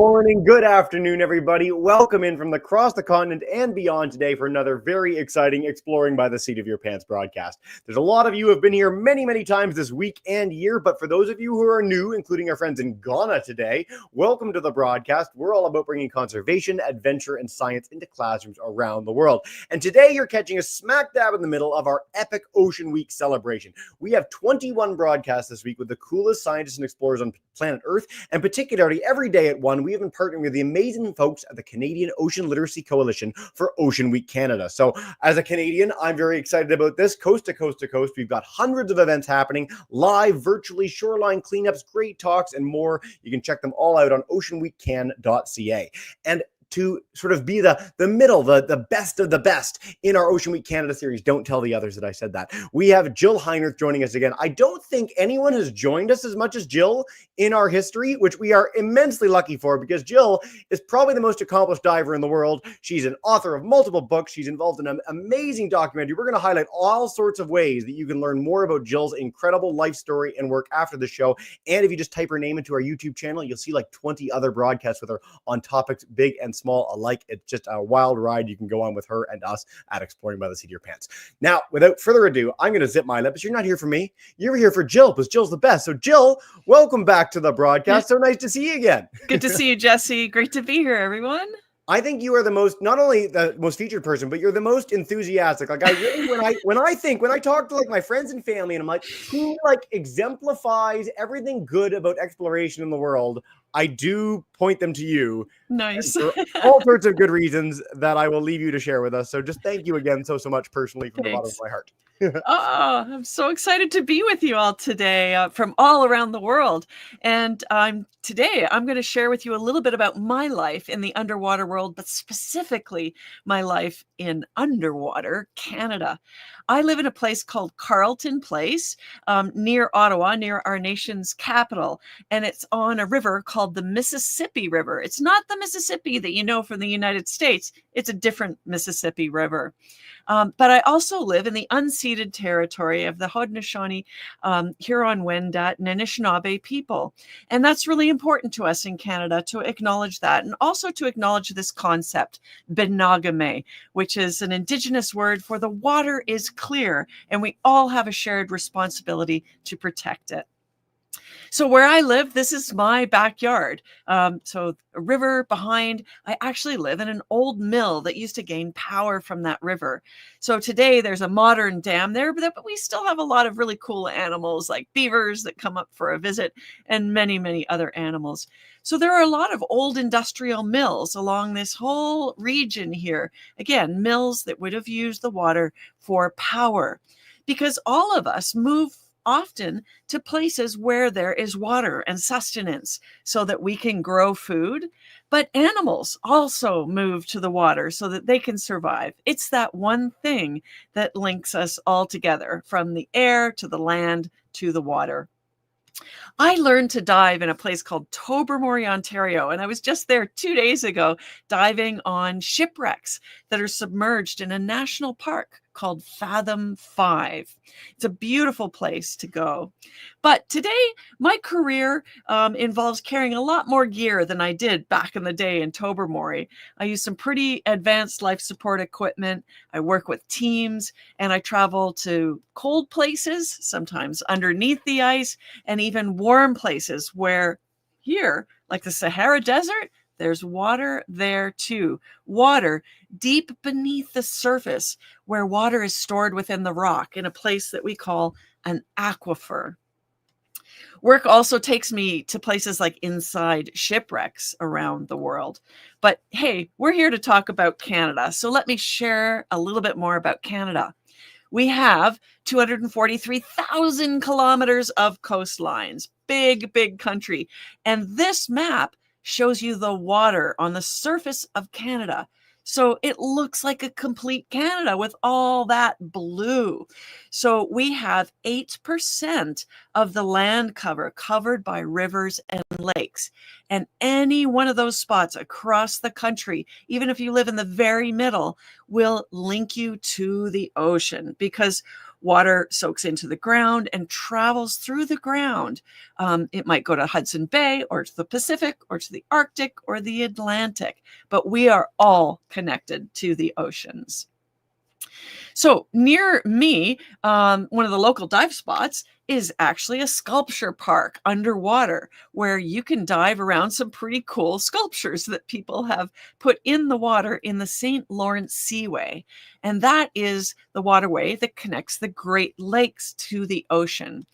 morning, good afternoon, everybody. Welcome in from across the continent and beyond today for another very exciting Exploring by the Seat of Your Pants broadcast. There's a lot of you who have been here many times this week and year, but for those of you who are new, including our friends in Ghana today, welcome to the broadcast. We're all about bringing conservation, adventure, and science into classrooms around the world. And today you're catching us smack dab in the middle of our epic Ocean Week celebration. We have 21 broadcasts this week with the coolest scientists and explorers on planet Earth, and particularly every day at 1, we have been partnering with the amazing folks at the Canadian Ocean Literacy Coalition for Ocean Week Canada. So as a Canadian, I'm very excited about this. Coast to coast to coast, we've got hundreds of events happening, live, virtually, shoreline cleanups, great talks, and more. You can check them all out on oceanweekcan.ca. And to sort of be the middle, the best of the best in our Ocean Week Canada series. Don't tell the others that I said that. We have Jill Heinerth joining us again. I don't think anyone has joined us as much as Jill in our history, which we are immensely lucky for because Jill is probably the most accomplished diver in the world. She's an author of multiple books. She's involved in an amazing documentary. We're going to highlight all sorts of ways that you can learn more about Jill's incredible life story and work after the show. And if you just type her name into our YouTube channel, you'll see like 20 other broadcasts with her on topics big and small alike. It's just a wild ride you can go on with her and us at Exploring by the Seat of Your Pants. Now, without further ado, I'm going to zip my lip, but you're not here for me. You're here for Jill, because Jill's the best. So Jill, welcome back to the broadcast. So nice to see you again. Good to see you, Jesse. Great to be here, everyone. I think you are the most, not only the most featured person, but you're the most enthusiastic. Like I really, when I talk to like my friends and family, and I'm like, who like exemplifies everything good about exploration in the world, I do point them to you. Nice. For all sorts of good reasons that I will leave you to share with us. So just thank you again so much personally from the bottom of my heart. Oh, I'm so excited to be with you all today from all around the world. And today I'm going to share with you a little bit about my life in the underwater world, but specifically my life in underwater Canada. I live in a place called Carleton Place near Ottawa, near our nation's capital. And it's on a river called the Mississippi River. It's not the Mississippi that you know from the United States. It's a different Mississippi River. But I also live in the unceded territory of the Haudenosaunee, Huron-Wendat, and Anishinaabe people. And that's really important to us in Canada to acknowledge that, and also to acknowledge this concept, benogame, which is an Indigenous word for the water is clear, and we all have a shared responsibility to protect it. So where I live, this is my backyard. So a river behind, I actually live in an old mill that used to gain power from that river. So today there's a modern dam there, but we still have a lot of really cool animals like beavers that come up for a visit and many other animals. So there are a lot of old industrial mills along this whole region here. Again, mills that would have used the water for power because all of us move often to places where there is water and sustenance so that we can grow food. But animals also move to the water so that they can survive. It's that one thing that links us all together, from the air to the land to the water. I learned to dive in a place called Tobermory, Ontario, and I was just there 2 days ago diving on shipwrecks that are submerged in a national park called Fathom 5. It's a beautiful place to go. But today, my career involves carrying a lot more gear than I did back in the day in Tobermory. I use some pretty advanced life support equipment. I work with teams, and I travel to cold places, sometimes underneath the ice, and even warm places where here, like the Sahara Desert, there's water there too. Water deep beneath the surface, where water is stored within the rock in a place that we call an aquifer. Work also takes me to places like inside shipwrecks around the world. But hey, we're here to talk about Canada. So let me share a little bit more about Canada. We have 243,000 kilometers of coastlines, big country. And this map shows you the water on the surface of Canada. So it looks like a complete Canada with all that blue. So we have 8% of the land covered by rivers and lakes. And any one of those spots across the country, even if you live in the very middle, will link you to the ocean, because Water soaks into the ground and travels through the ground. It might go to Hudson Bay or to the Pacific or to the Arctic or the Atlantic, but we are all connected to the oceans. So near me, one of the local dive spots is actually a sculpture park underwater where you can dive around some pretty cool sculptures that people have put in the water in the St. Lawrence Seaway. And that is the waterway that connects the Great Lakes to the ocean.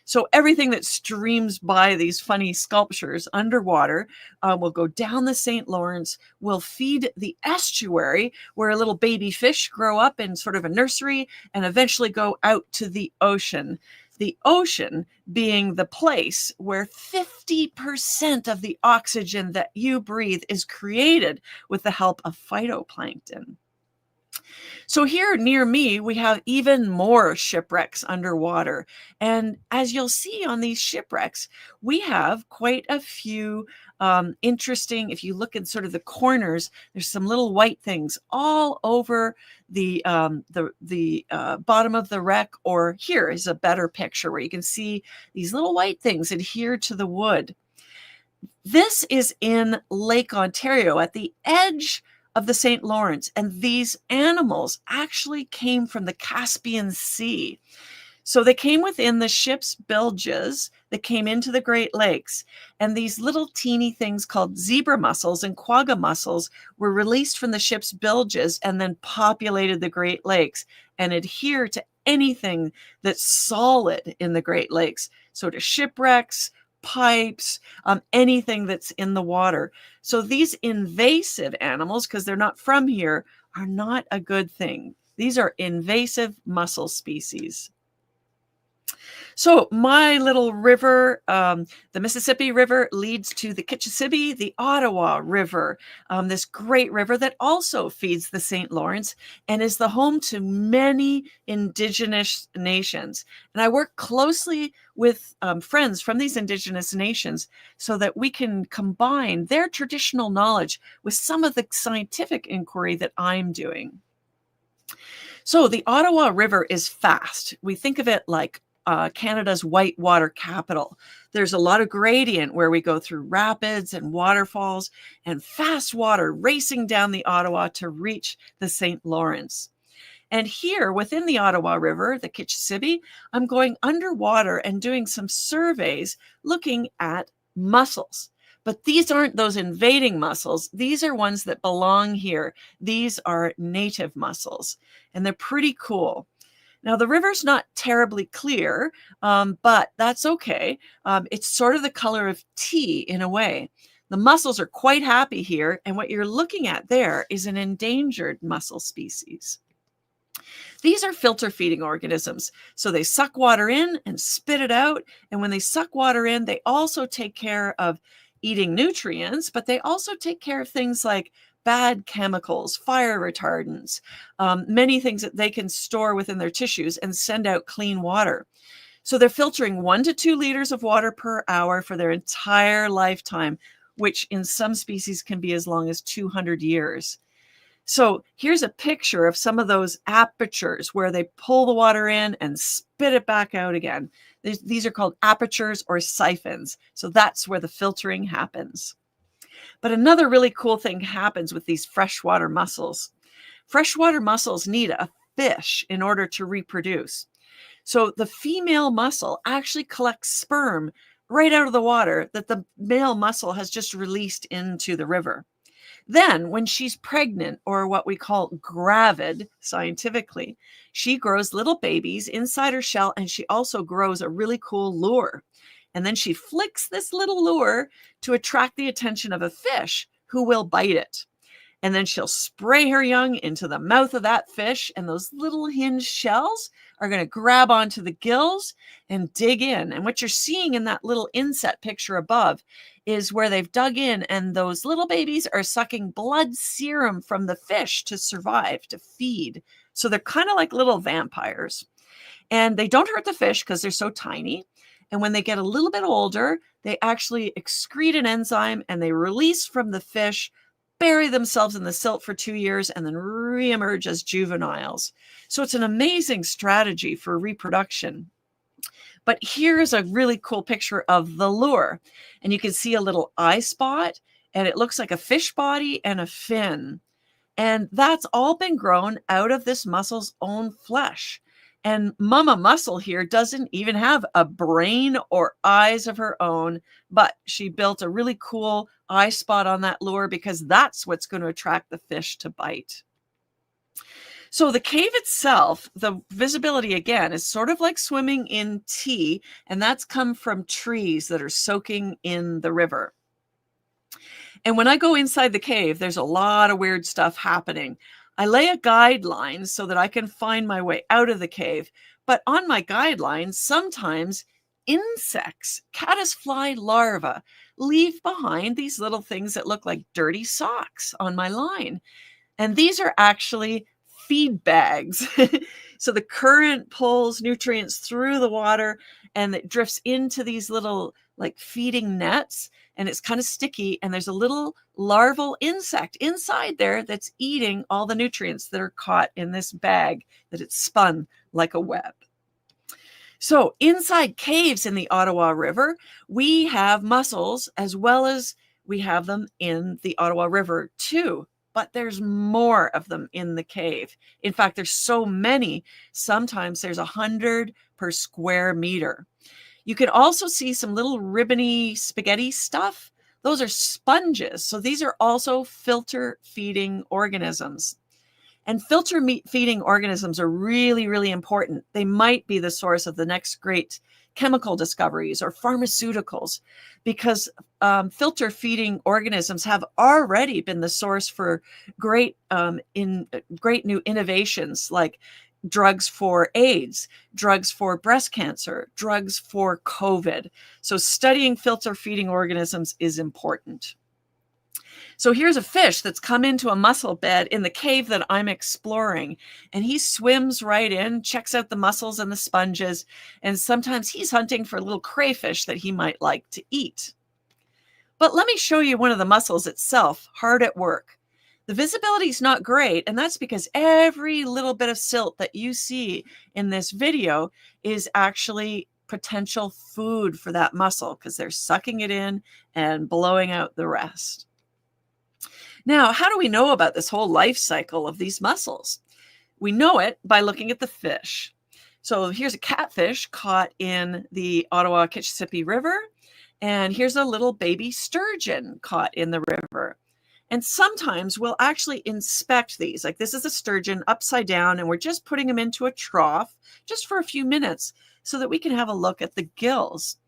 So everything that streams by these funny sculptures underwater will go down the St. Lawrence, will feed the estuary where little baby fish grow up in sort of a nursery and eventually go out to the ocean. The ocean being the place where 50% of the oxygen that you breathe is created with the help of phytoplankton. So here near me, we have even more shipwrecks underwater. And as you'll see on these shipwrecks, we have quite a few interesting, if you look at sort of the corners, there's some little white things all over the bottom of the wreck, or here is a better picture where you can see these little white things adhere to the wood. This is in Lake Ontario at the edge of the St. Lawrence, and these animals actually came from the Caspian Sea. So they came within the ship's bilges that came into the Great Lakes, and these little teeny things called zebra mussels and quagga mussels were released from the ship's bilges and then populated the Great Lakes and adhere to anything that's solid in the Great Lakes. So to shipwrecks, pipes, anything that's in the water. So these invasive animals, because they're not from here, are not a good thing. These are invasive mussel species. So my little river, the Mississippi River, leads to the Kitchissippi, the Ottawa River, this great river that also feeds the St. Lawrence and is the home to many Indigenous nations. And I work closely with friends from these Indigenous nations so that we can combine their traditional knowledge with some of the scientific inquiry that I'm doing. So the Ottawa River is fast. We think of it like Canada's whitewater capital. There's a lot of gradient where we go through rapids and waterfalls and fast water racing down the Ottawa to reach the St. Lawrence. And here within the Ottawa River, the Kitchissippi, I'm going underwater and doing some surveys looking at mussels. But these aren't those invading mussels. These are ones that belong here. These are native mussels, and they're pretty cool. Now, the river's not terribly clear, but that's okay. It's sort of the color of tea in a way. The mussels are quite happy here, and what you're looking at there is an endangered mussel species. These are filter feeding organisms. So they suck water in and spit it out. And when they suck water in, they also take care of eating nutrients, but they also take care of things like bad chemicals, fire retardants, many things that they can store within their tissues and send out clean water. So they're filtering 1 to 2 liters of water per hour for their entire lifetime, which in some species can be as long as 200 years. So here's a picture of some of those apertures where they pull the water in and spit it back out again. These are called apertures or siphons. So that's where the filtering happens. But another really cool thing happens with these freshwater mussels. Freshwater mussels need a fish in order to reproduce. So the female mussel actually collects sperm right out of the water that the male mussel has just released into the river. Then when she's pregnant, or what we call gravid scientifically, she grows little babies inside her shell, and she also grows a really cool lure. And then she flicks this little lure to attract the attention of a fish who will bite it. And then she'll spray her young into the mouth of that fish, and those little hinged shells are going to grab onto the gills and dig in. And what you're seeing in that little inset picture above is where they've dug in, and those little babies are sucking blood serum from the fish to survive, to feed. So they're kind of like little vampires. And they don't hurt the fish because they're so tiny. And when they get a little bit older, they actually excrete an enzyme and they release from the fish bury themselves in the silt for 2 years, and then reemerge as juveniles. So it's an amazing strategy for reproduction. But here's a really cool picture of the lure. And you can see a little eye spot, and it looks like a fish body and a fin. And that's all been grown out of this mussel's own flesh. And Mama Mussel here doesn't even have a brain or eyes of her own, but she built a really cool eye spot on that lure because that's what's going to attract the fish to bite. So the cave itself, the visibility again is sort of like swimming in tea, and that's come from trees that are soaking in the river. And when I go inside the cave, there's a lot of weird stuff happening. I lay a guideline so that I can find my way out of the cave. But on my guideline, sometimes insects, caddisfly larvae, leave behind these little things that look like dirty socks on my line. And these are actually feed bags. So the current pulls nutrients through the water and it drifts into these little like feeding nets, and it's kind of sticky, and there's a little larval insect inside there that's eating all the nutrients that are caught in this bag that it's spun like a web. So inside caves in the Ottawa River, we have mussels as well as we have them in the Ottawa River too. But there's more of them in the cave. In fact, there's so many, sometimes there's 100 per square meter. You can also see some little ribbony spaghetti stuff. Those are sponges. So these are also filter feeding organisms. And filter feeding organisms are really, really important. They might be the source of the next great chemical discoveries or pharmaceuticals, because filter feeding organisms have already been the source for great new innovations like drugs for AIDS, drugs for breast cancer, drugs for COVID. So studying filter feeding organisms is important. So here's a fish that's come into a mussel bed in the cave that I'm exploring, and he swims right in, checks out the mussels and the sponges, and sometimes he's hunting for little crayfish that he might like to eat. But let me show you one of the mussels itself, hard at work. The visibility is not great, and that's because every little bit of silt that you see in this video is actually potential food for that mussel because they're sucking it in and blowing out the rest. Now, how do we know about this whole life cycle of these mussels? We know it by looking at the fish. So here's a catfish caught in the Ottawa-Kitchissippi River, and here's a little baby sturgeon caught in the river. And sometimes we'll actually inspect these. Like this is a sturgeon upside down, and we're just putting him into a trough just for a few minutes so that we can have a look at the gills.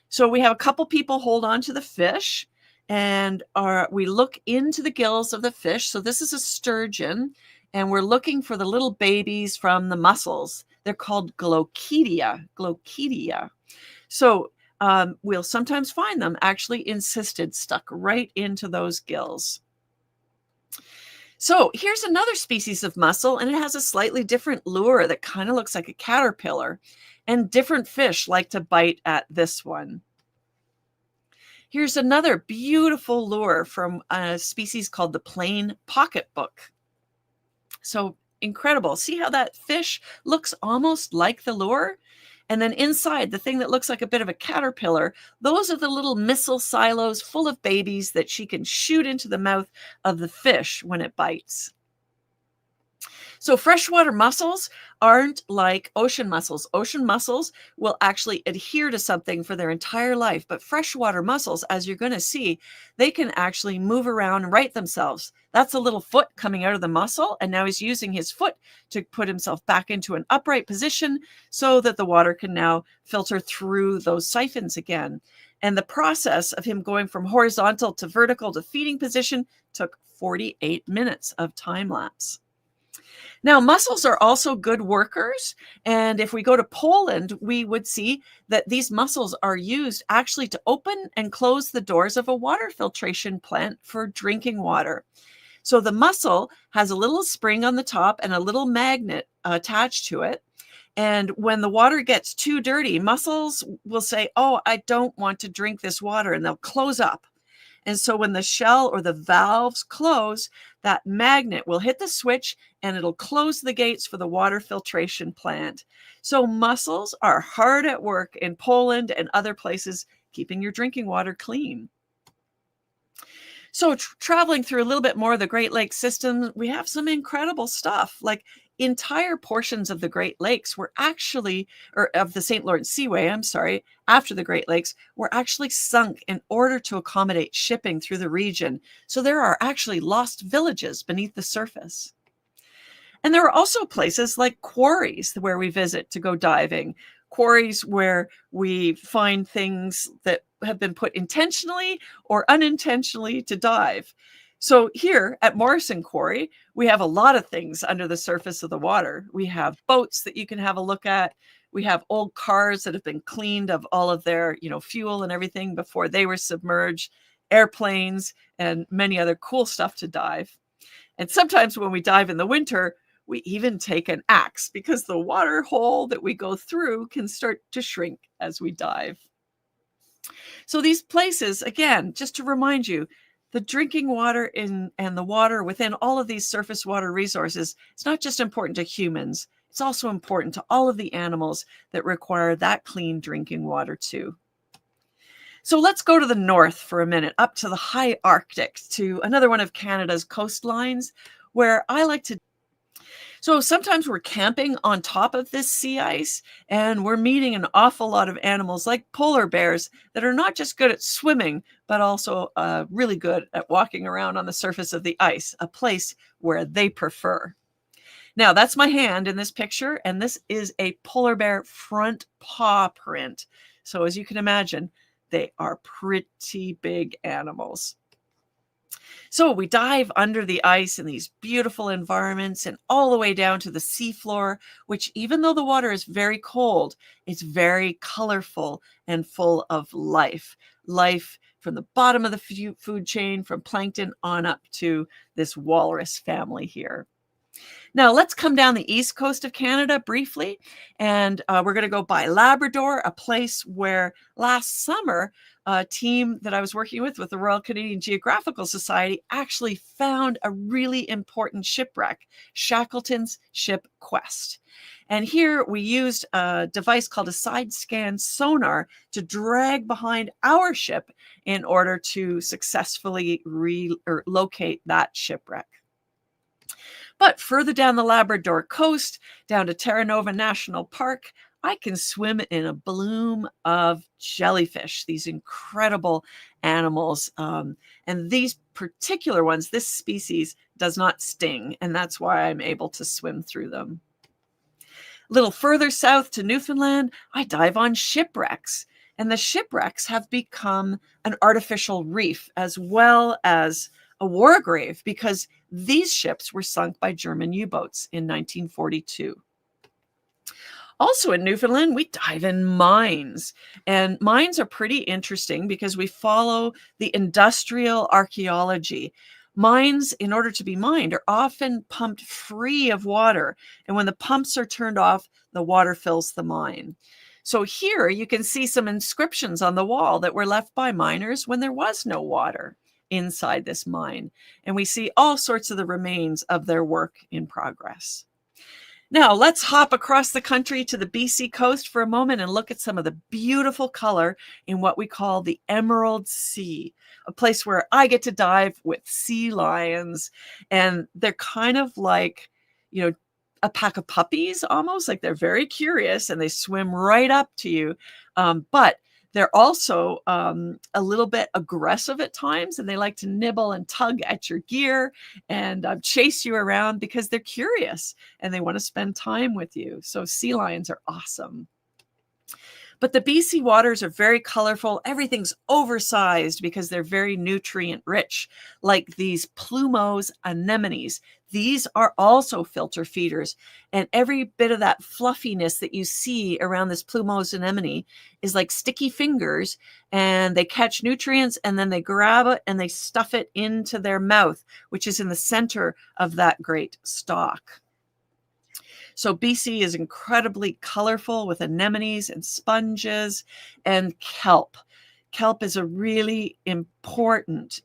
So we have a couple people hold on to the fish, and we look into the gills of the fish. So this is a sturgeon, and we're looking for the little babies from the mussels. They're called glochidia. So we'll sometimes find them actually encysted, stuck right into those gills. So here's another species of mussel, and it has a slightly different lure that kind of looks like a caterpillar, and different fish like to bite at this one. Here's another beautiful lure from a species called the plain pocketbook. So incredible. See how that fish looks almost like the lure? And then inside, the thing that looks like a bit of a caterpillar, those are the little missile silos full of babies that she can shoot into the mouth of the fish when it bites. So freshwater mussels aren't like ocean mussels. Ocean mussels will actually adhere to something for their entire life, but freshwater mussels, as you're going to see, they can actually move around and right themselves. That's a little foot coming out of the mussel, and now he's using his foot to put himself back into an upright position so that the water can now filter through those siphons again. And the process of him going from horizontal to vertical to feeding position took 48 minutes of time lapse. Now, mussels are also good workers, and if we go to Poland, we would see that these mussels are used actually to open and close the doors of a water filtration plant for drinking water. So the mussel has a little spring on the top and a little magnet attached to it, and when the water gets too dirty, mussels will say, "Oh, I don't want to drink this water," and they'll close up. And so when the shell or the valves close, that magnet will hit the switch and it'll close the gates for the water filtration plant. So mussels are hard at work in Poland and other places, keeping your drinking water clean. So traveling through a little bit more of the Great Lakes system, we have some incredible stuff. Like entire portions of the Great Lakes were actually, or of the St. Lawrence Seaway, I'm sorry, after the Great Lakes, were actually sunk in order to accommodate shipping through the region. So there are actually lost villages beneath the surface. And there are also places like quarries where we visit to go diving, quarries where we find things that have been put intentionally or unintentionally to dive. So here at Morrison Quarry, we have a lot of things under the surface of the water. We have boats that you can have a look at. We have old cars that have been cleaned of all of their, fuel and everything before they were submerged, airplanes, and many other cool stuff to dive. And sometimes when we dive in the winter, we even take an axe because the water hole that we go through can start to shrink as we dive. So these places, again, just to remind you, the drinking water and the water within all of these surface water resources, it's not just important to humans, it's also important to all of the animals that require that clean drinking water too. So let's go to the north for a minute, up to the high Arctic, to another one of Canada's coastlines, where I like to. So sometimes we're camping on top of this sea ice and we're meeting an awful lot of animals like polar bears that are not just good at swimming, but also really good at walking around on the surface of the ice, a place where they prefer. Now that's my hand in this picture, and this is a polar bear front paw print. So as you can imagine, they are pretty big animals. So we dive under the ice in these beautiful environments and all the way down to the seafloor, which even though the water is very cold, it's very colorful and full of life. Life from the bottom of the food chain, from plankton on up to this walrus family here. Now let's come down the east coast of Canada briefly, and we're going to go by Labrador, a place where last summer a team that I was working with the Royal Canadian Geographical Society actually found a really important shipwreck, Shackleton's ship Quest. And here we used a device called a side scan sonar to drag behind our ship in order to successfully locate that shipwreck. But further down the Labrador coast, down to Terra Nova National Park, I can swim in a bloom of jellyfish, these incredible animals. And these particular ones, this species does not sting, and that's why I'm able to swim through them. A little further south to Newfoundland, I dive on shipwrecks. And the shipwrecks have become an artificial reef as well as a war grave because these ships were sunk by German U-boats in 1942. Also in Newfoundland, we dive in mines. And mines are pretty interesting because we follow the industrial archaeology. Mines, in order to be mined, are often pumped free of water. And when the pumps are turned off, the water fills the mine. So here you can see some inscriptions on the wall that were left by miners when there was no water inside this mine. And we see all sorts of the remains of their work in progress. Now let's hop across the country to the BC coast for a moment and look at some of the beautiful color in what we call the Emerald Sea, a place where I get to dive with sea lions. And they're kind of like, a pack of puppies almost, like they're very curious and they swim right up to you. But they're also a little bit aggressive at times, and they like to nibble and tug at your gear and chase you around because they're curious and they want to spend time with you. So sea lions are awesome. But the BC waters are very colorful. Everything's oversized because they're very nutrient rich, like these plumose anemones. These are also filter feeders. And every bit of that fluffiness that you see around this plumose anemone is like sticky fingers, and they catch nutrients and then they grab it and they stuff it into their mouth, which is in the center of that great stalk. So BC is incredibly colorful with anemones and sponges and kelp. kelp is a really important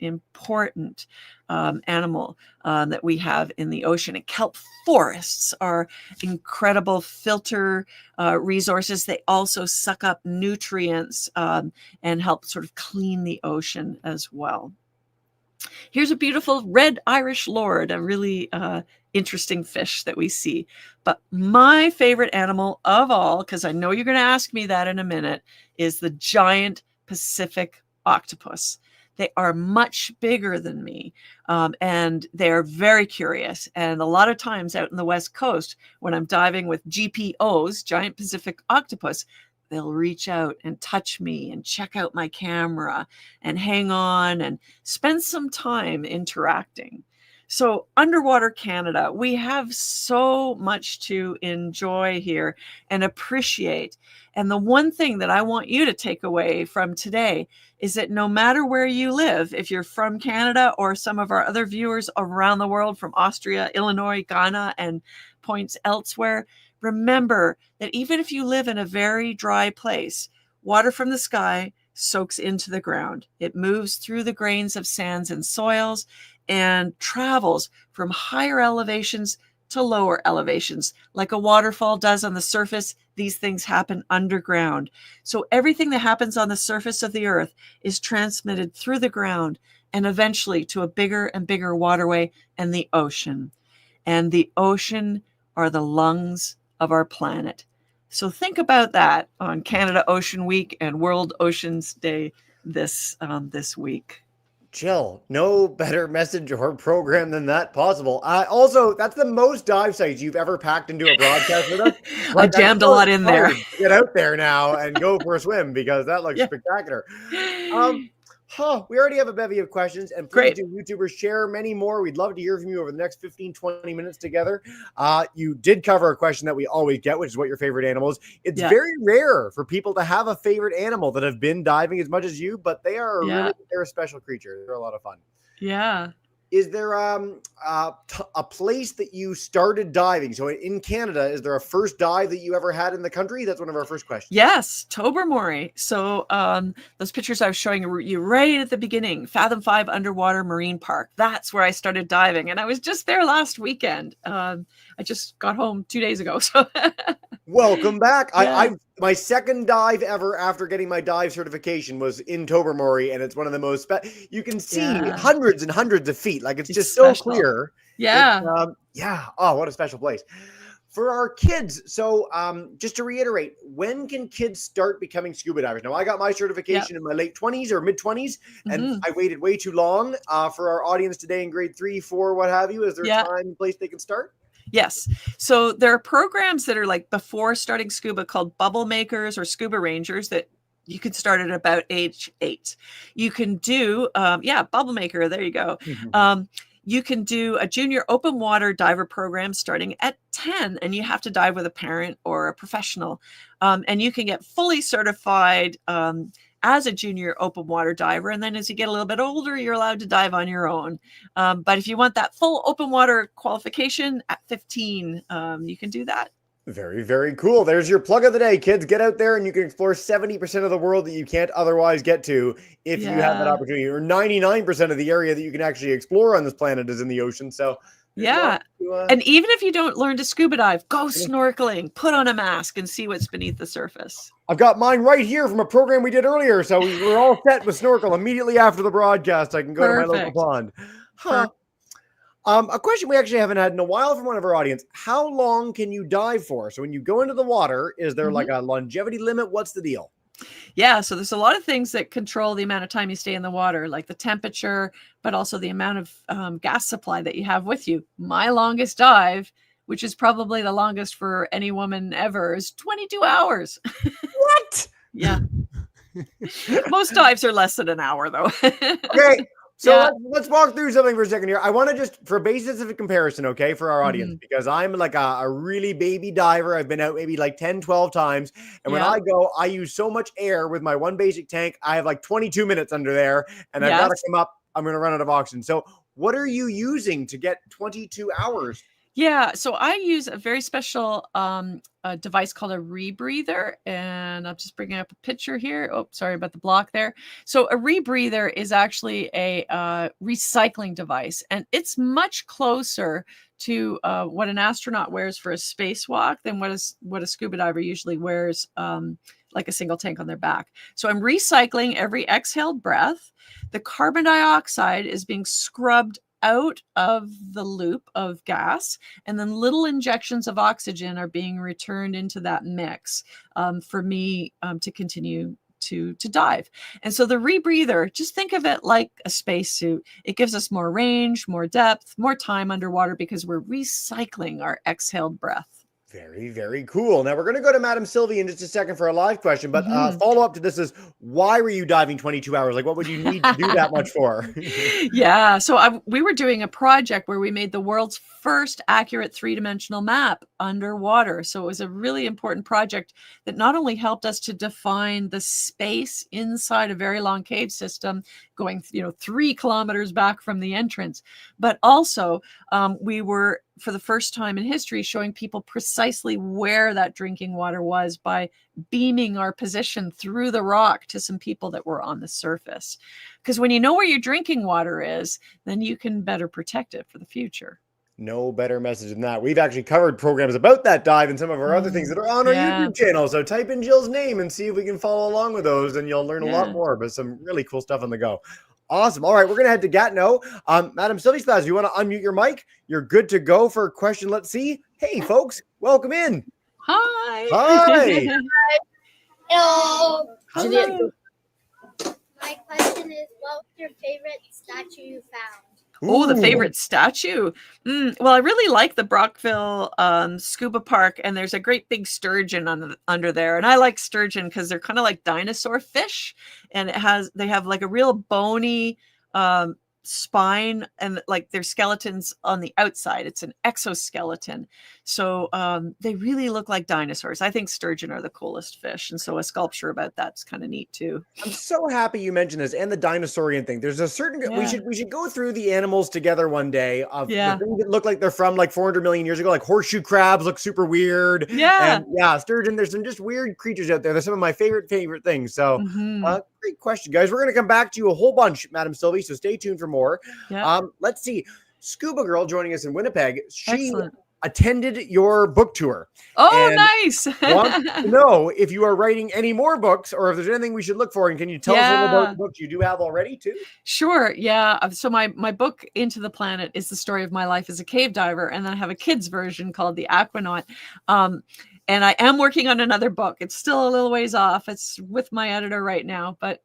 animal that we have in the ocean. And kelp forests are incredible filter resources. They also suck up nutrients and help sort of clean the ocean as well. Here's a beautiful red Irish lord, a really interesting fish that we see. But my favorite animal of all, because I know you're going to ask me that in a minute, is the giant Pacific octopus. They are much bigger than me, and they're very curious. And a lot of times out in the West Coast, when I'm diving with GPOs, giant Pacific octopus, they'll reach out and touch me and check out my camera and hang on and spend some time interacting. So underwater Canada, we have so much to enjoy here and appreciate. And the one thing that I want you to take away from today is that no matter where you live, if you're from Canada or some of our other viewers around the world from Austria, Illinois, Ghana, and points elsewhere, remember that even if you live in a very dry place, water from the sky soaks into the ground. It moves through the grains of sands and soils and travels from higher elevations to lower elevations. Like a waterfall does on the surface, these things happen underground. So everything that happens on the surface of the earth is transmitted through the ground and eventually to a bigger and bigger waterway and the ocean. And the ocean are the lungs of our planet. So think about that on Canada Ocean Week and World Oceans Day this week. Jill, no better message or program than that possible. Also, that's the most dive sites you've ever packed into a broadcast with us. I jammed a lot in there. Get out there now and go for a swim because that looks spectacular. We already have a bevy of questions, and please do YouTubers share many more. We'd love to hear from you over the next 15, 20 minutes together. You did cover a question that we always get, which is what your favorite animal is. It's very rare for people to have a favorite animal that have been diving as much as you, but they are they're a special creature. They're a lot of fun. Yeah. Is there a place that you started diving? So in Canada, is there a first dive that you ever had in the country? That's one of our first questions. Yes, Tobermory. So those pictures I was showing you right at the beginning, Fathom 5 Underwater Marine Park. That's where I started diving. And I was just there last weekend. I just got home 2 days ago. So welcome back. Yeah. My second dive ever after getting my dive certification was in Tobermory, and it's one of the most you can see hundreds and hundreds of feet. Like it's just special. So clear. Yeah. Oh, what a special place. For our kids, so just to reiterate, when can kids start becoming scuba divers? Now, I got my certification in my late 20s or mid 20s, and I waited way too long. For our audience today in grade 3, 4, what have you, is there a time and place they can start? Yes. So there are programs that are like before starting scuba called bubble makers or scuba rangers that you can start at about age 8. You can do, bubble maker. There you go. You can do a junior open water diver program starting at 10, and you have to dive with a parent or a professional. And you can get fully certified as a junior open water diver. And then as you get a little bit older, you're allowed to dive on your own. But if you want that full open water qualification at 15, you can do that. Very, very cool. There's your plug of the day, kids. Get out there and you can explore 70% of the world that you can't otherwise get to if you have that opportunity. Or 99% of the area that you can actually explore on this planet is in the ocean. So and even if you don't learn to scuba dive, go snorkeling, put on a mask and see what's beneath the surface. I've got mine right here from a program we did earlier. So we're all set with snorkel immediately after the broadcast. I can go to my local pond. A question we actually haven't had in a while from one of our audience. How long can you dive for? So when you go into the water, is there like a longevity limit? What's the deal? Yeah, so there's a lot of things that control the amount of time you stay in the water, like the temperature, but also the amount of gas supply that you have with you. My longest dive, which is probably the longest for any woman ever, is 22 hours. What? Yeah. Most dives are less than an hour, though. Okay. So let's walk through something for a second here. I want to just, for basis of a comparison, okay, for our audience, because I'm like a really baby diver. I've been out maybe like 10, 12 times. And when I go, I use so much air with my one basic tank. I have like 22 minutes under there, and I've got to come up. I'm going to run out of oxygen. So what are you using to get 22 hours? Yeah, so I use a very special device called a rebreather, and I'm just bringing up a picture here. Oh, sorry about the block there. So a rebreather is actually a recycling device, and it's much closer to what an astronaut wears for a spacewalk than what a scuba diver usually wears, like a single tank on their back. So I'm recycling every exhaled breath. The carbon dioxide is being scrubbed out of the loop of gas, and then little injections of oxygen are being returned into that mix for me to continue to dive. And so the rebreather, just think of it like a spacesuit. It gives us more range, more depth, more time underwater because we're recycling our exhaled breath. Very, very cool. Now we're going to go to Madam Sylvie in just a second for a live question, but Mhm. follow up to this is, why were you diving 22 hours? Like, what would you need to do that much for? Yeah, so we were doing a project where we made the world's first accurate three-dimensional map underwater. So it was a really important project that not only helped us to define the space inside a very long cave system, going 3 kilometers back from the entrance, but also we were, for the first time in history, showing people precisely where that drinking water was by beaming our position through the rock to some people that were on the surface. Because when you know where your drinking water is, then you can better protect it for the future. No better message than that. We've actually covered programs about that dive and some of our other things that are on our Yeah. YouTube channel. So type in Jill's name and see if we can follow along with those, and you'll learn a lot Yeah. more, but some really cool stuff on the go. Awesome. All right, we're going to head to Gatineau. Madam Sylvie Spaz, you want to unmute your mic? You're good to go for a question. Let's see. Hey, folks, welcome in. Hi. Hi. Hello. Hello. My question is, what was your favorite statue you found? Oh, the Ooh. favorite statue. Well, I really like the Brockville Scuba Park, and there's a great big sturgeon under there. And I like sturgeon because they're kind of like dinosaur fish, and they have like a real bony spine, and like their skeletons on the outside. It's an exoskeleton. So they really look like dinosaurs. I think sturgeon are the coolest fish, and so a sculpture about that's kind of neat too. I'm so happy you mentioned this and the dinosaurian thing. There's a certain we Yeah. should go through the animals together one day of Yeah. the things that look like they're from like 400 million years ago. Like horseshoe crabs look super weird. Yeah. And yeah, sturgeon. There's some just weird creatures out there. They're some of my favorite things. So Mhm. great question, guys. We're gonna come back to you a whole bunch, Madam Sylvie. So stay tuned for more. Yeah. Let's see. Scuba Girl joining us in Winnipeg. She Excellent. attended your book tour. Oh, And nice. Want to know if you are writing any more books or if there's anything we should look for. And can you tell us a little about the books you do have already too? Sure. Yeah. So my book, Into the Planet, is the story of my life as a cave diver. And then I have a kid's version called The Aquanaut. And I am working on another book. It's still a little ways off. It's with my editor right now, but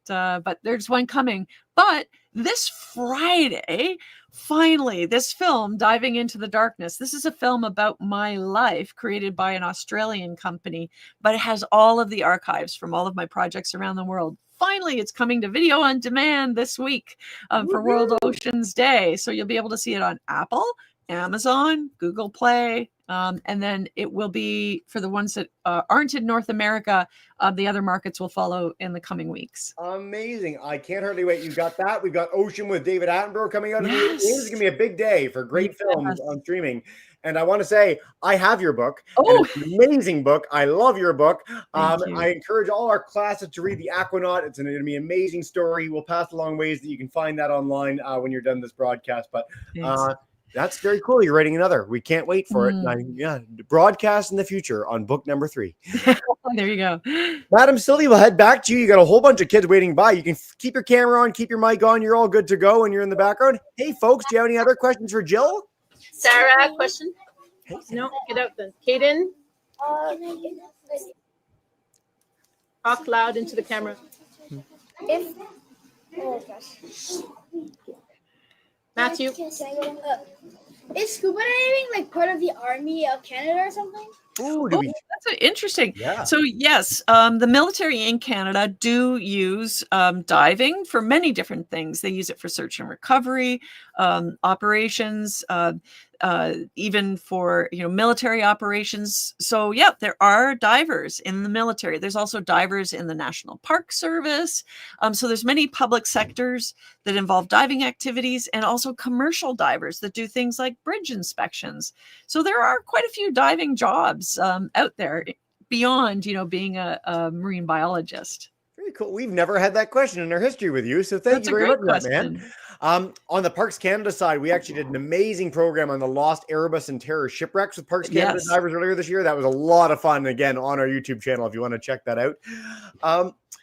there's one coming. But this Friday, finally, this film, Diving into the Darkness, this is a film about my life created by an Australian company, but it has all of the archives from all of my projects around the world. Finally, it's coming to video on demand this week for World Oceans Day. So you'll be able to see it on Apple, Amazon, Google Play, and then it will be for the ones that aren't in North America. The other markets will follow in the coming weeks. Amazing. I can't hardly wait. You've got that. We've got Ocean with David Attenborough coming out. Yes. This is going to be a big day for great Yes. films on streaming. And I want to say, I have your book. Oh. And it's an amazing book. I love your book. Thank you. I encourage all our classes to read The Aquanaut. It's going to be an amazing story. We'll pass along ways that you can find that online when you're done this broadcast. But that's very cool. You're writing another. We can't wait for it. Broadcast in the future on book number 3. There you go. Madam Sylvie, we'll head back to you. You got a whole bunch of kids waiting by. You can keep your camera on, keep your mic on. You're all good to go, and you're in the background. Hey, folks, do you have any other questions for Jill? Sarah, question? Hey, No, get out then. Kaden, talk loud into the camera. Oh gosh. Matthew. Is scuba diving like part of the Army of Canada or something? Ooh, That's interesting. Yeah. So yes, the military in Canada do use diving for many different things. They use it for search and recovery operations. even for, military operations. So yeah, there are divers in the military. There's also divers in the National Park Service. So there's many public sectors that involve diving activities, and also commercial divers that do things like bridge inspections. So there are quite a few diving jobs out there beyond, being a marine biologist. Very cool. We've never had that question in our history with you, so thank That's you a very great much for that, question. man. On the Parks Canada side, we actually did an amazing program on the lost Erebus and Terror shipwrecks with Parks Canada Yes. divers earlier this year. That was a lot of fun. Again, on our YouTube channel, if you want to check that out.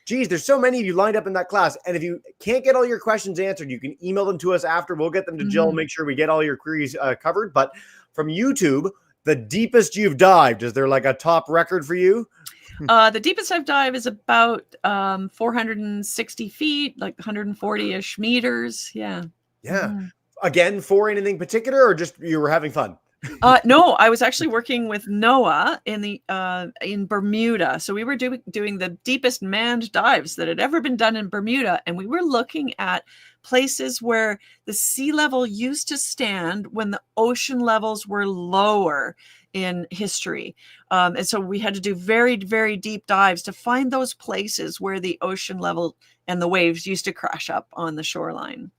Geez, there's so many of you lined up in that class. And if you can't get all your questions answered, you can email them to us after. We'll get them to Jill, make sure we get all your queries covered. But from YouTube, the deepest you've dived, is there like a top record for you? The deepest I've dived is about 460 feet, like 140-ish meters. Yeah. Yeah. Again, for anything particular, or just you were having fun? No, I was actually working with NOAA in Bermuda. So we were doing the deepest manned dives that had ever been done in Bermuda. And we were looking at places where the sea level used to stand when the ocean levels were lower in history. And so we had to do very, very deep dives to find those places where the ocean level and the waves used to crash up on the shoreline.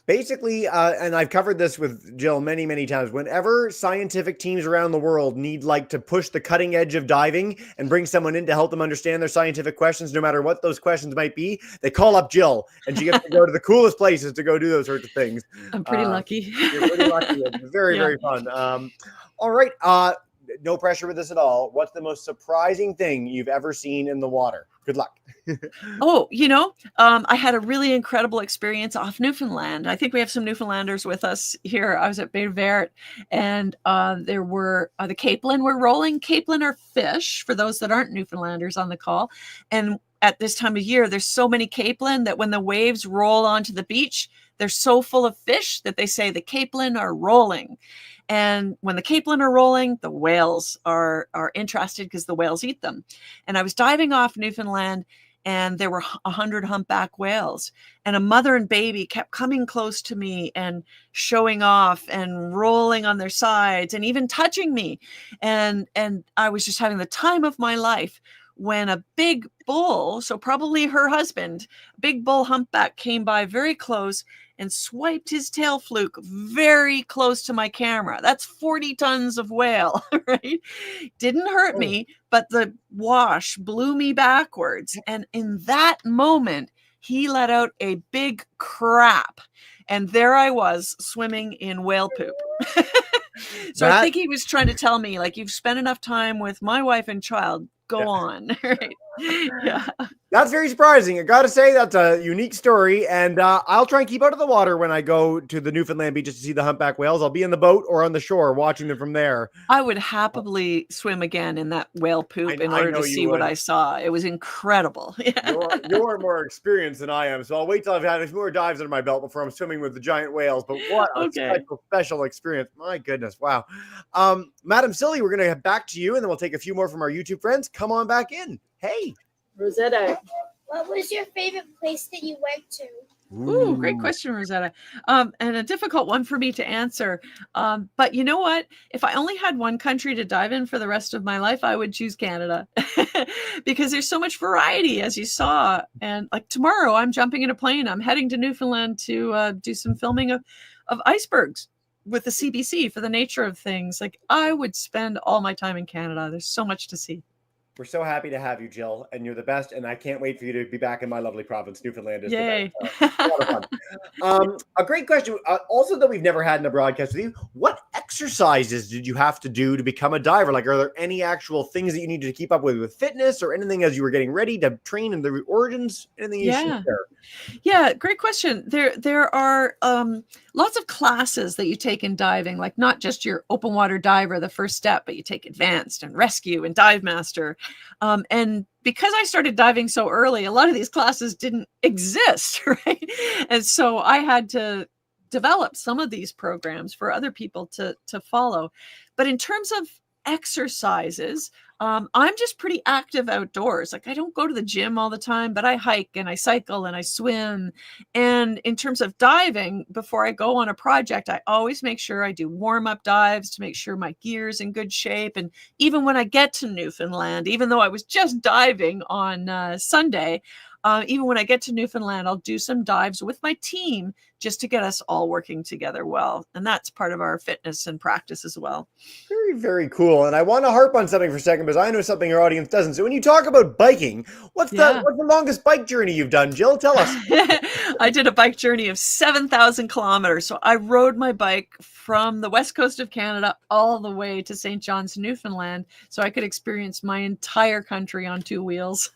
Basically, and I've covered this with Jill many, many times, whenever scientific teams around the world need to push the cutting edge of diving and bring someone in to help them understand their scientific questions, no matter what those questions might be, they call up Jill, and she gets to go to the coolest places to go do those sorts of things. I'm pretty lucky. You're pretty lucky. It's very, very fun. All right. No pressure with this at all. What's the most surprising thing you've ever seen in the water? Good luck. I had a really incredible experience off Newfoundland. I think we have some Newfoundlanders with us here. I was at Bay Vert, and there were the capelin were rolling. Capelin are fish, for those that aren't Newfoundlanders on the call. And at this time of year, there's so many capelin that when the waves roll onto the beach, they're so full of fish that they say the capelin are rolling. And when the capelin are rolling, the whales are interested because the whales eat them. And I was diving off Newfoundland, and there were 100 humpback whales, and a mother and baby kept coming close to me and showing off and rolling on their sides and even touching me. And I was just having the time of my life when a big bull, so probably her husband, big bull humpback, came by very close and swiped his tail fluke very close to my camera. That's 40 tons of whale, right? Didn't hurt me, but the wash blew me backwards. And in that moment, he let out a big crap. And there I was swimming in whale poop. So I think he was trying to tell me, like, you've spent enough time with my wife and child. Go on. Right? Yeah. That's very surprising. I got to say, that's a unique story. And I'll try and keep out of the water when I go to the Newfoundland beaches to see the humpback whales. I'll be in the boat or on the shore watching them from there. I would happily swim again in that whale poop in order to see what I saw. It was incredible. You're more experienced than I am. So I'll wait till I've had a few more dives under my belt before I'm swimming with the giant whales. But what a special experience. My goodness. Wow. Madam Silly, we're going to head back to you, and then we'll take a few more from our YouTube friends. Come on back in. Hey. Rosetta. What was your favorite place that you went to? Ooh, great question, Rosetta. And a difficult one for me to answer. But you know what? If I only had one country to dive in for the rest of my life, I would choose Canada because there's so much variety, as you saw. And like tomorrow, I'm jumping in a plane. I'm heading to Newfoundland to do some filming of icebergs with the CBC for the nature of things. Like, I would spend all my time in Canada. There's so much to see. We're so happy to have you, Jill, and you're the best. And I can't wait for you to be back in my lovely province. Newfoundland is Yay. the best. A lot of fun. A great question, also that we've never had in a broadcast with you. What exercises did you have to do to become a diver? Like, are there any actual things that you needed to keep up with fitness or anything as you were getting ready to train in the origins? Anything you should share? Yeah, great question. There are lots of classes that you take in diving, like not just your open water diver, the first step, but you take advanced and rescue and dive master. And because I started diving so early, a lot of these classes didn't exist, right? And so I had to develop some of these programs for other people to follow. But in terms of exercises, I'm just pretty active outdoors. Like I don't go to the gym all the time, but I hike and I cycle and I swim. And in terms of diving, before I go on a project, I always make sure I do warm-up dives to make sure my gear's in good shape. And even when I get to Newfoundland, even though I was just diving on Sunday, even when I get to Newfoundland, I'll do some dives with my team just to get us all working together well. And that's part of our fitness and practice as well. Very, very cool. And I want to harp on something for a second because I know something our audience doesn't. So when you talk about biking, what's the longest bike journey you've done, Jill? Tell us. I did a bike journey of 7,000 kilometers. So I rode my bike from the west coast of Canada all the way to St. John's, Newfoundland, so I could experience my entire country on 2 wheels.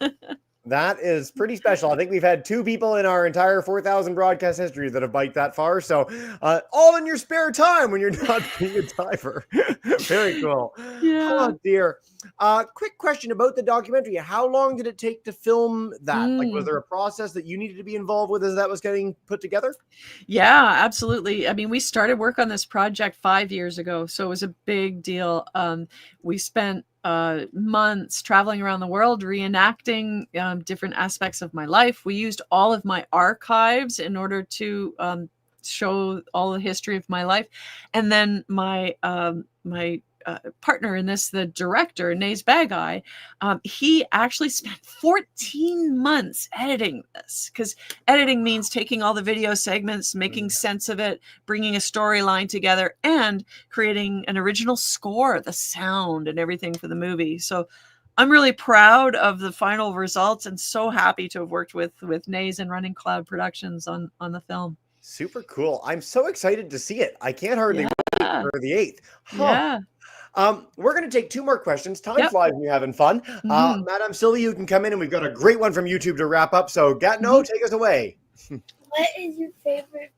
That is pretty special. I think we've had 2 people in our entire 4,000 broadcast history that have biked that far. So all in your spare time when you're not being a diver. Very cool. Yeah. Oh, dear. Quick question about the documentary. How long did it take to film that? Like, was there a process that you needed to be involved with as that was getting put together? Yeah, absolutely. I mean, we started work on this project 5 years ago, so it was a big deal. We spent months traveling around the world, reenacting different aspects of my life. We used all of my archives in order to show all the history of my life. And then my partner in this, the director, Nays Bagai, he actually spent 14 months editing this, because editing means taking all the video segments, making sense of it, bringing a storyline together, and creating an original score, the sound and everything for the movie. So I'm really proud of the final results and so happy to have worked with Nays and Running Cloud Productions on the film. Super cool. I'm so excited to see it. I can't hardly wait for the 8th. Yeah. We're going to take 2 more questions. Time flies when you're having fun. Madame Sylvie, you can come in, and we've got a great one from YouTube to wrap up. So, Gatineau, take us away. What is your favorite?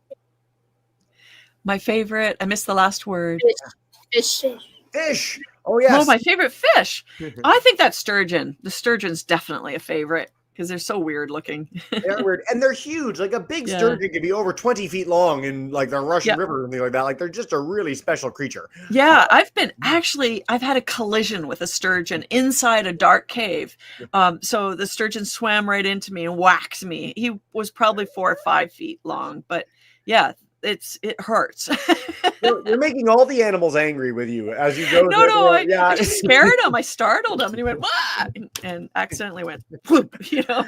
My favorite, I missed the last word. Fish. Fish. Oh, yes. Oh, my favorite fish. I think that's sturgeon. The sturgeon's definitely a favorite because they're so weird looking. They're weird. And they're huge. Like a big sturgeon can be over 20 feet long in like the Russian River and things like that. Like they're just a really special creature. Yeah, I've had a collision with a sturgeon inside a dark cave. So the sturgeon swam right into me and whacked me. He was probably 4 or 5 feet long, but yeah, it hurts. You're making all the animals angry with you as you go. No, I just scared him. I startled him, and he went "Wah!" and accidentally went "Whoop," you know.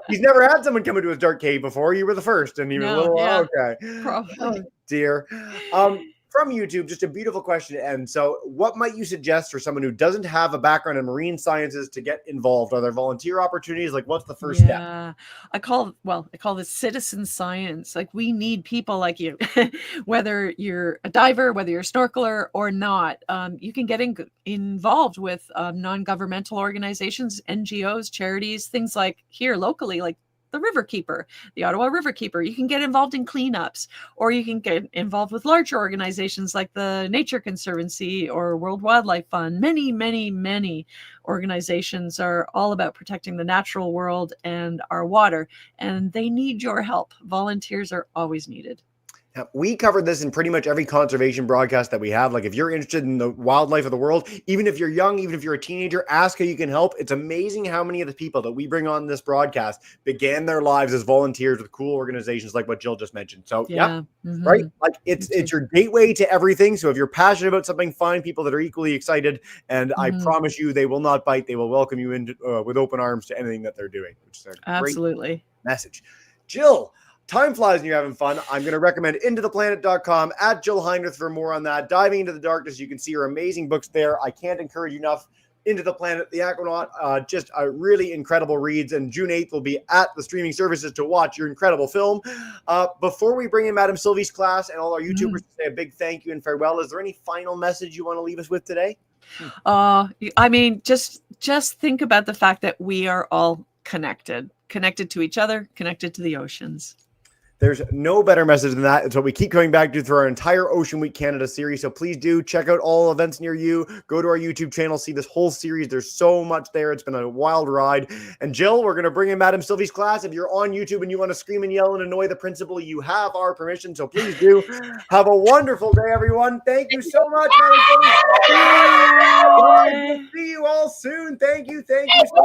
He's never had someone come into his dark cave before. You were the first, and he was a little okay. Probably. Oh, dear. From YouTube, just a beautiful question to end. So what might you suggest for someone who doesn't have a background in marine sciences to get involved? Are there volunteer opportunities? Like, what's the first step? I call this citizen science. Like, we need people like you, whether you're a diver, whether you're a snorkeler or not. You can get involved with non-governmental organizations, NGOs, charities, things like here locally, like the Riverkeeper, the Ottawa Riverkeeper. You can get involved in cleanups, or you can get involved with larger organizations like the Nature Conservancy or World Wildlife Fund. Many, many, many organizations are all about protecting the natural world and our water, and they need your help. Volunteers are always needed. Now, we covered this in pretty much every conservation broadcast that we have. Like, if you're interested in the wildlife of the world, even if you're young, even if you're a teenager, ask how you can help. It's amazing how many of the people that we bring on this broadcast began their lives as volunteers with cool organizations like what Jill just mentioned. So, right? Like, it's your gateway to everything. So if you're passionate about something, find people that are equally excited. And I promise you, they will not bite. They will welcome you in with open arms to anything that they're doing, which is a great message. Jill, time flies when you're having fun. I'm going to recommend intotheplanet.com at Jill Heinerth for more on that. Diving into the darkness, you can see her amazing books there. I can't encourage you enough. Into the Planet, The Aquanaut, just a really incredible reads. And June 8th will be at the streaming services to watch your incredible film. Before we bring in Madame Sylvie's class and all our YouTubers to say a big thank you and farewell, is there any final message you want to leave us with today? I mean, just think about the fact that we are all connected to each other, connected to the oceans. There's no better message than that. It's what we keep coming back to through our entire Ocean Week Canada series. So please do check out all events near you. Go to our YouTube channel, see this whole series. There's so much there. It's been a wild ride. And Jill, we're going to bring in Madame Sylvie's class. If you're on YouTube and you want to scream and yell and annoy the principal, you have our permission. So please do. Have a wonderful day, everyone. Thank you so much, Madame Sylvie. soon. Thank you. Thank you so